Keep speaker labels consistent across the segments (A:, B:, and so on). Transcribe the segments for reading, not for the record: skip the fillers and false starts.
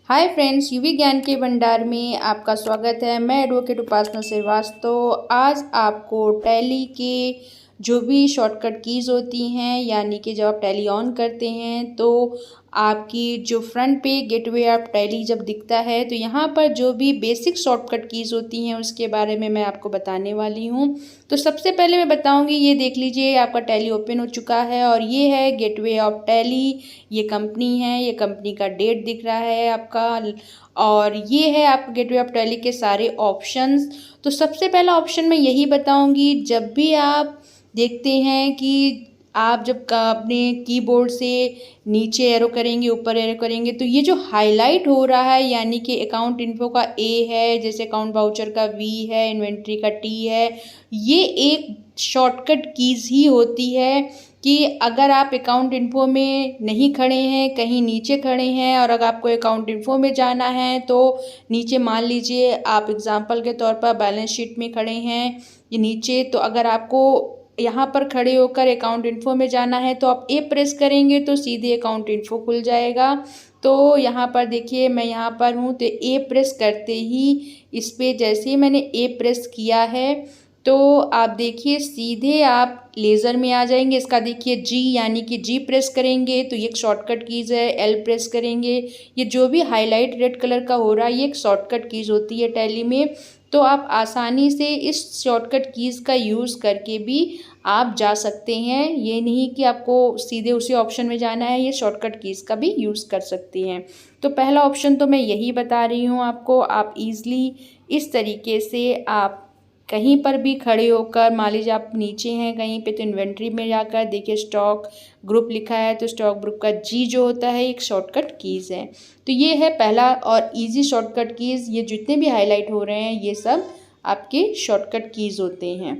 A: Hi friends, UV ज्ञान के भंडार में आपका स्वागत है। मैं एडवोकेट उपासना श्रीवास्तव आज आपको टैली के जो भी शॉर्टकट कीज़ होती हैं, यानी कि जब आप टैली ऑन करते हैं तो आपकी जो फ्रंट पे गेटवे ऑफ टैली जब दिखता है तो यहाँ पर जो भी बेसिक शॉर्टकट कीज़ होती हैं उसके बारे में मैं आपको बताने वाली हूँ। तो सबसे पहले मैं बताऊँगी, ये देख लीजिए आपका टैली ओपन हो चुका है और ये है गेटवे ऑफ टैली। ये कंपनी है, ये कंपनी का डेट दिख रहा है आपका, और ये है आप गेटवे ऑफ टैली के सारे ऑप्शंस। तो सबसे पहला ऑप्शन मैं यही बताऊंगी, जब भी आप देखते हैं कि आप जब अपने कीबोर्ड से नीचे एरो करेंगे, ऊपर एरो करेंगे, तो ये जो हाईलाइट हो रहा है यानी कि अकाउंट इन्फो का ए है, जैसे अकाउंट वाउचर का वी है, इन्वेंट्री का टी है, ये एक शॉर्टकट कीज़ ही होती है कि अगर आप अकाउंट इन्फो में नहीं खड़े हैं, कहीं नीचे खड़े हैं और अगर आपको अकाउंट इन्फो में जाना है तो नीचे मान लीजिए आप एग्जांपल के तौर पर बैलेंस शीट में खड़े हैं ये नीचे, तो अगर आपको यहाँ पर खड़े होकर अकाउंट इन्फो में जाना है तो आप ए प्रेस करेंगे तो सीधे अकाउंट इन्फो खुल जाएगा। तो यहाँ पर देखिए मैं यहाँ पर हूँ तो ए प्रेस करते ही इस पर जैसे ही मैंने ए प्रेस किया है तो आप देखिए सीधे आप लेज़र में आ जाएंगे। इसका देखिए जी यानी कि जी प्रेस करेंगे तो ये एक शॉर्टकट कीज़ है। एल प्रेस करेंगे, ये जो भी हाईलाइट रेड कलर का हो रहा है ये एक शॉर्टकट कीज़ होती है टैली में। तो आप आसानी से इस शॉर्टकट कीज़ का यूज़ करके भी आप जा सकते हैं। ये नहीं कि आपको सीधे उसी ऑप्शन में जाना है, ये शॉर्टकट कीज़ का भी यूज़ कर सकती हैं। तो पहला ऑप्शन तो मैं यही बता रही हूँ आपको, आप ईज़िली इस तरीके से आप कहीं पर भी खड़े होकर, मान लीजिए आप नीचे हैं कहीं पे तो इन्वेंट्री में जाकर देखिए स्टॉक ग्रुप लिखा है तो स्टॉक ग्रुप का जी जो होता है एक शॉर्टकट कीज़ है। तो ये है पहला और इजी शॉर्टकट कीज़। ये जितने भी हाईलाइट हो रहे हैं ये सब आपके शॉर्टकट कीज़ होते हैं।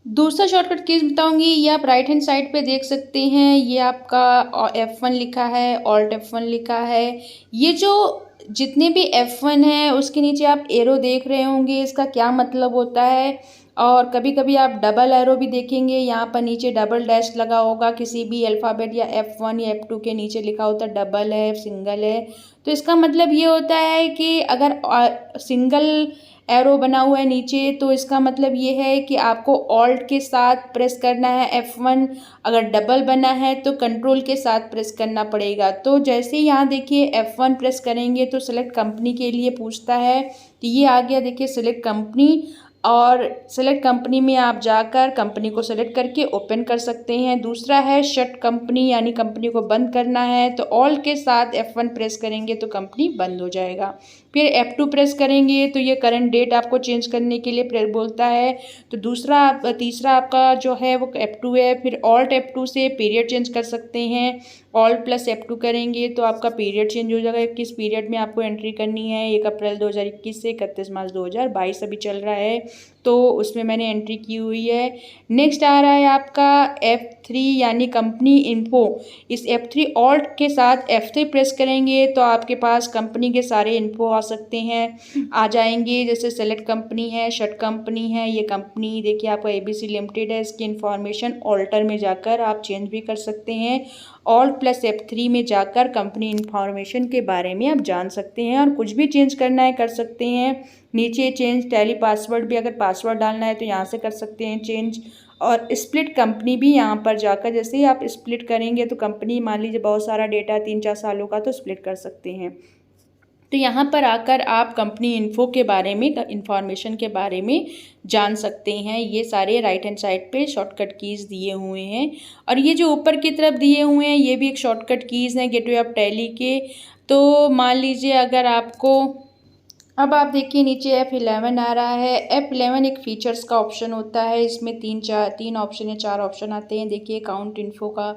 A: दूसरा शॉर्टकट कीज़ बताऊंगी, ये आप राइट हैंड साइड पे देख सकते हैं, ये आपका F1 लिखा है, ऑल्ट F1 लिखा है। ये जो जितने भी F1 है उसके नीचे आप एरो देख रहे होंगे, इसका क्या मतलब होता है। और कभी कभी आप डबल एरो भी देखेंगे, यहाँ पर नीचे डबल डैश लगा होगा किसी भी अल्फ़ाबेट या F1 या F2 के नीचे लिखा होता है डबल है, सिंगल है। तो इसका मतलब ये होता है कि अगर सिंगल एरो बना हुआ है नीचे तो इसका मतलब ये है कि आपको ऑल्ट के साथ प्रेस करना है F1, अगर डबल बना है तो कंट्रोल के साथ प्रेस करना पड़ेगा। तो जैसे यहाँ देखिए F1 प्रेस करेंगे तो सेलेक्ट कंपनी के लिए पूछता है, तो ये आ गया देखिए सेलेक्ट कंपनी, और सेलेक्ट कंपनी में आप जाकर कंपनी को सेलेक्ट करके ओपन कर सकते हैं। दूसरा है शट कंपनी, यानी कंपनी को बंद करना है तो ऑल्ट के साथ F1 प्रेस करेंगे तो कंपनी बंद हो जाएगा। फिर F2 प्रेस करेंगे तो ये करंट डेट आपको चेंज करने के लिए बोलता है। तो तीसरा आपका जो है वो F2 है। फिर ऑल्ट F2 से पीरियड चेंज कर सकते हैं, ऑल्ट प्लस F2 करेंगे तो आपका पीरियड चेंज हो जाएगा, किस पीरियड में आपको एंट्री करनी है। 1 अप्रैल 2021 से 31 मार्च 2022 अभी चल रहा है तो उसमें मैंने एंट्री की हुई है। नेक्स्ट आ रहा है आपका F3 यानी कंपनी इन्फो। इस F3 ऑल्ट के साथ F3 प्रेस करेंगे तो आपके पास कंपनी के सारे इन्फो आ सकते हैं, आ जाएंगे। जैसे सेलेक्ट कंपनी है, शट कंपनी है, ये कंपनी देखिए आपका ABC लिमिटेड है, इसकी इन्फॉर्मेशन ऑल्टर में जाकर आप चेंज भी कर सकते हैं। ऑल्ट प्लस F3 में जाकर कंपनी इन्फॉर्मेशन के बारे में आप जान सकते हैं और कुछ भी चेंज करना है कर सकते हैं। नीचे चेंज टैली पासवर्ड भी, अगर पासवर्ड डालना है तो यहाँ से कर सकते हैं चेंज। और स्प्लिट कंपनी भी यहाँ पर जाकर, जैसे ही आप स्प्लिट करेंगे तो कंपनी मान लीजिए बहुत सारा डेटा 3-4 सालों का तो स्प्लिट कर सकते हैं। तो यहाँ पर आकर आप कंपनी इन्फो के बारे में, इंफॉर्मेशन के बारे में जान सकते हैं। ये सारे राइट हैंड साइड पे शॉर्टकट कीज़ दिए हुए हैं और ये जो ऊपर की तरफ दिए हुए हैं ये भी एक शॉर्टकट कीज़ हैं गेटवे ऑफ टैली के। तो मान लीजिए अगर आपको, अब आप देखिए नीचे F11 आ रहा है। F11 एक फीचर्स का ऑप्शन होता है, इसमें तीन ऑप्शन या 4 ऑप्शन आते हैं। देखिए अकाउंट इन्फो का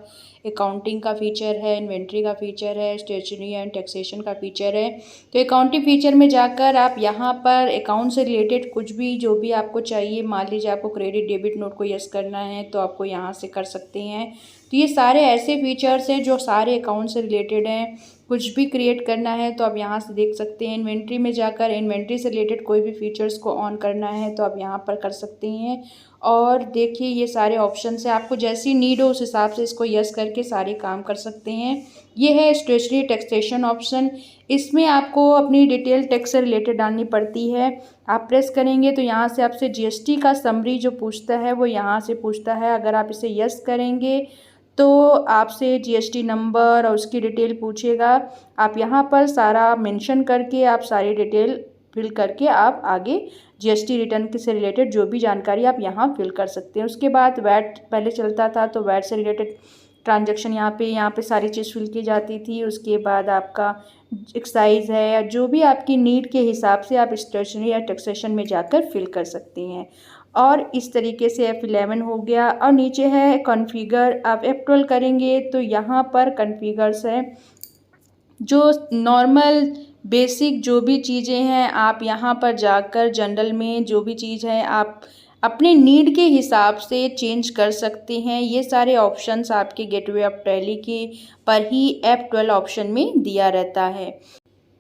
A: अकाउंटिंग का फीचर है, इन्वेंट्री का फीचर है, स्टेशनरी एंड टैक्सेशन का फीचर है। तो अकाउंटिंग फीचर में जाकर आप यहाँ पर अकाउंट से रिलेटेड कुछ भी जो भी आपको चाहिए, मान लीजिए आपको क्रेडिट डेबिट नोट को यस करना है तो आपको यहाँ से कर सकते हैं। तो ये सारे ऐसे फीचर्स हैं जो सारे अकाउंट से रिलेटेड हैं। कुछ भी क्रिएट करना है तो आप यहाँ से देख सकते हैं। इन्वेंट्री में जाकर इन्वेंट्री से रिलेटेड कोई भी फीचर्स को ऑन करना है तो आप यहाँ पर कर सकते हैं। और देखिए ये सारे ऑप्शन है, आपको जैसी नीड हो उस हिसाब से इसको यस करके सारे काम कर सकते हैं। ये है स्टेशनरी टैक्सेशन ऑप्शन, इसमें आपको अपनी डिटेल टैक्स से रिलेटेड डालनी पड़ती है। आप प्रेस करेंगे तो यहाँ से आपसे जीएसटी का समरी जो पूछता है वो यहाँ से पूछता है। अगर आप इसे यस करेंगे तो आपसे जीएसटी नंबर और उसकी डिटेल पूछेगा। आप यहाँ पर सारा मेंशन करके आप सारी डिटेल फिल करके आप आगे जीएसटी रिटर्न से रिलेटेड जो भी जानकारी आप यहाँ फिल कर सकते हैं। उसके बाद वैट पहले चलता था तो वैट से रिलेटेड ट्रांजैक्शन यहाँ पे सारी चीज़ फिल की जाती थी। उसके बाद आपका एक्साइज है या जो भी आपकी नीड के हिसाब से आप स्टेशनरी या टैक्सेशन में जाकर फिल कर सकते हैं। और इस तरीके से F11 हो गया। और नीचे है कॉन्फ़िगर, आप F12 करेंगे तो यहाँ पर कॉन्फ़िगर्स है, जो नॉर्मल बेसिक जो भी चीज़ें हैं आप यहाँ पर जाकर जनरल में जो भी चीज़ है आप अपने नीड के हिसाब से चेंज कर सकते हैं। ये सारे ऑप्शंस आपके गेटवे ऑफ टैली के पर ही F12 ऑप्शन में दिया रहता है।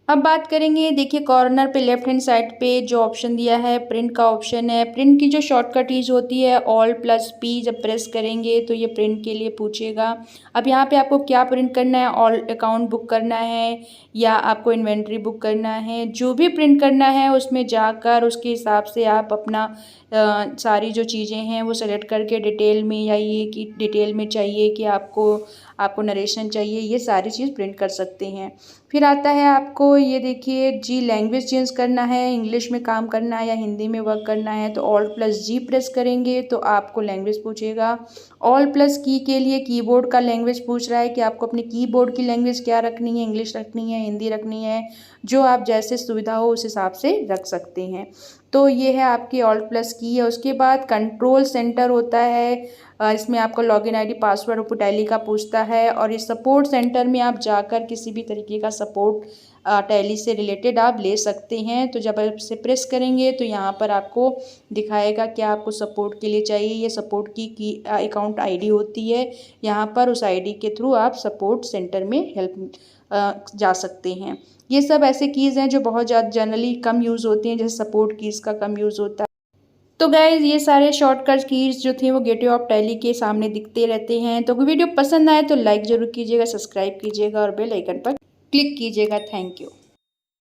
A: अब बात करेंगे, देखिए कॉर्नर पे लेफ्ट हैंड साइड पे जो ऑप्शन दिया है प्रिंट का ऑप्शन है। प्रिंट की जो शॉर्टकट कीज होती है Alt+P, जब प्रेस करेंगे तो ये प्रिंट के लिए पूछेगा। अब यहाँ पे आपको क्या प्रिंट करना है, ऑल अकाउंट बुक करना है या आपको इन्वेंट्री बुक करना है, जो भी प्रिंट करना है उसमें जाकर उसके हिसाब से आप अपना सारी जो चीज़ें हैं वो सेलेक्ट करके डिटेल में, या ये कि डिटेल में चाहिए कि आपको नरेशन चाहिए, ये सारी चीज़ प्रिंट कर सकते हैं। फिर आता है आपको ये देखिए जी लैंग्वेज चेंज करना है, इंग्लिश में काम करना है या हिंदी में वर्क करना है तो Alt+G प्रेस करेंगे तो आपको लैंग्वेज पूछेगा। Alt+की के लिए कीबोर्ड का लैंग्वेज पूछ रहा है कि आपको अपने कीबोर्ड की लैंग्वेज क्या रखनी है, इंग्लिश रखनी है, हिंदी रखनी है, जो आप जैसे सुविधा हो उस हिसाब से रख सकते हैं। तो ये है आपकी Alt+की है। उसके बाद कंट्रोल सेंटर होता है, इसमें आपको लॉगिन आईडी पासवर्ड टैली का पूछता है। और इस सपोर्ट सेंटर में आप जाकर किसी भी तरीके का सपोर्ट टैली से रिलेटेड आप ले सकते हैं। तो जब आप इसे प्रेस करेंगे तो यहाँ पर आपको दिखाएगा क्या आपको सपोर्ट के लिए चाहिए। ये सपोर्ट की अकाउंट आईडी होती है, यहाँ पर उस आईडी के थ्रू आप सपोर्ट सेंटर में हेल्प जा सकते हैं। ये सब ऐसे कीज़ हैं जो बहुत ज़्यादा जनरली कम यूज़ होती हैं, जैसे सपोर्ट कीज़ का कम यूज़ होता है। तो गाइज़ ये सारे शॉर्टकट कीज़ जो थे वो गेटवे ऑफ टैली के सामने दिखते रहते हैं। तो वीडियो पसंद आए तो लाइक ज़रूर कीजिएगा, सब्सक्राइब कीजिएगा और बेल आइकन पर क्लिक कीजिएगा। Thank you.